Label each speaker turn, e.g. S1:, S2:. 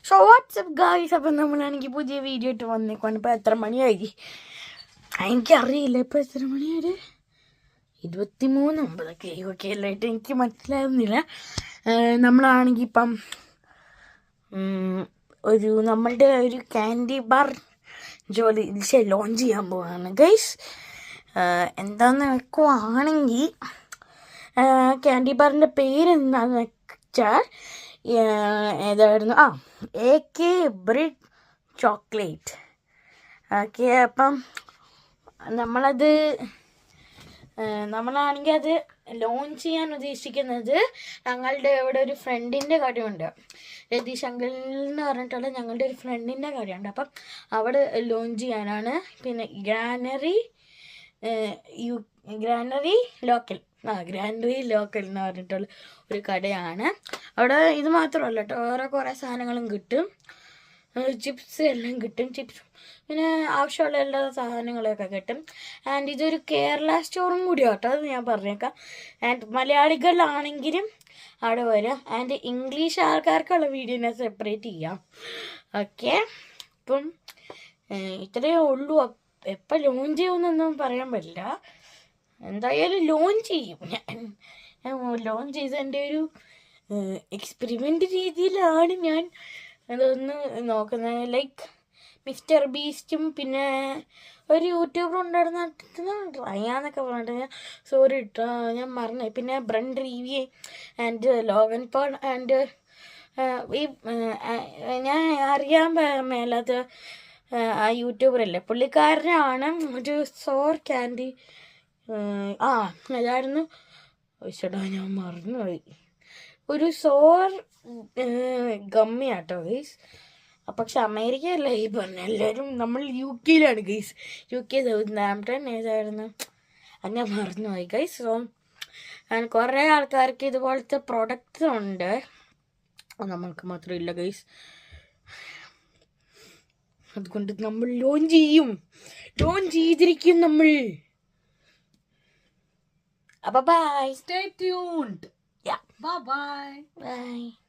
S1: So WhatsApp guys, അപ്പം നമ്മളാണെങ്കിൽ പുതിയ വീഡിയോ ഇട്ട് വന്നേക്കാണ്. ഇപ്പോൾ എത്ര മണിയായി എനിക്കറിയില്ല. ഇപ്പോൾ എത്ര മണിയായി? 23:09. ഓക്കെ എല്ലായിട്ട് എനിക്ക് മനസ്സിലാവുന്നില്ല. നമ്മളാണെങ്കിൽ ഇപ്പം നമ്മളുടെ ഒരു ക്യാൻഡി ബാർ ലോഞ്ച് ചെയ്യാൻ പോവാണ് ഗൈസ്. എന്താണെന്ന് വെക്കുവാണെങ്കിൽ ക്യാൻഡി ബാറിൻ്റെ പേര് എന്താണെന്ന് വെച്ചാൽ ഏതായിരുന്നു, AK ബ്രിഡ് ചോക്ലേറ്റ്. ഓക്കെ, അപ്പം നമ്മളാണെങ്കിൽ അത് ലോഞ്ച് ചെയ്യാൻ ഉദ്ദേശിക്കുന്നത് ഞങ്ങളുടെ ഇവിടെ ഒരു ഫ്രണ്ടിൻ്റെ കടയുണ്ട്, രതീഷ് അങ്കിൾ എന്ന് പറഞ്ഞിട്ടുള്ള ഞങ്ങളുടെ ഒരു ഫ്രണ്ടിൻ്റെ കടയുണ്ട്. അപ്പം അവിടെ ലോഞ്ച് ചെയ്യാനാണ്. പിന്നെ ഗ്രാനറി ലോക്കൽ ഗ്രാനറി ലോക്കൽ എന്ന് പറഞ്ഞിട്ടുള്ള ഒരു കടയാണ്. അവിടെ ഇത് മാത്രമല്ല കേട്ടോ, വേറെ കുറേ സാധനങ്ങളും കിട്ടും. ചിപ്സ് എല്ലാം കിട്ടും, ചിപ്സും പിന്നെ ആവശ്യമുള്ള എല്ലാ സാധനങ്ങളൊക്കെ കിട്ടും. ആൻഡ് ഇതൊരു കേരള സ്റ്റോറും കൂടി കേട്ടോ, അത് ഞാൻ പറഞ്ഞേക്കാം. ആൻഡ് മലയാളികളാണെങ്കിലും അവിടെ വരാം. ആൻഡ് ഇംഗ്ലീഷ് ആൾക്കാർക്കുള്ള വീഡിയോ ഞാൻ സെപ്പറേറ്റ് ചെയ്യാം. ഓക്കെ, അപ്പം ഇത്രയേ ഉള്ളൂ. എപ്പോൾ ലോഞ്ച് ചെയ്യുമെന്നൊന്നും പറയാൻ പറ്റില്ല. എന്തായാലും ലോഞ്ച് ചെയ്യും. ഞാൻ ലോഞ്ച് ചെയ്തതിൻ്റെ ഒരു എക്സ്പെരിമെൻ്റ് രീതിയിലാണ് ഞാൻ അതൊന്ന് നോക്കുന്നത്. ലൈക്ക് മിസ്റ്റർ ബീസ്റ്റും പിന്നെ ഒരു യൂട്യൂബർ ഉണ്ടായിരുന്ന റയാന്നൊക്കെ പറഞ്ഞിട്ട് ഞാൻ മറന്നു. പിന്നെ ബ്രൺ review and Logan Paul and ഈ ഞാൻ അറിയാൻ മേലാത്ത ആ യൂട്യൂബറല്ലേ, പുള്ളിക്കാരനാണ് ഒരു സോർ ക്യാൻഡി അതായിരുന്നു. ചേട്ടാ ഞാൻ മറന്നുപോയി. ഒരു സോർ ഗമ്മിയാട്ടോ ഗൈസ്. പക്ഷെ അമേരിക്കയല്ല ഈ പറഞ്ഞ, എല്ലാവരും നമ്മൾ UK ഗൈസ്. UK സൗത്താംപ്ടൺ ഏതായിരുന്നു അത് ഞാൻ മറന്നുപോയി ഗൈസ്. സോ കുറേ ആൾക്കാർക്ക് ഇതുപോലത്തെ പ്രൊഡക്റ്റ്സ് ഉണ്ട്, നമ്മൾക്ക് മാത്രമില്ല ഗൈസ്. അതുകൊണ്ട് നമ്മൾ ലോഞ്ച് ചെയ്തിരിക്കും നമ്മൾ. അപ്പോൾ bye, stay tuned. Yeah. Bye.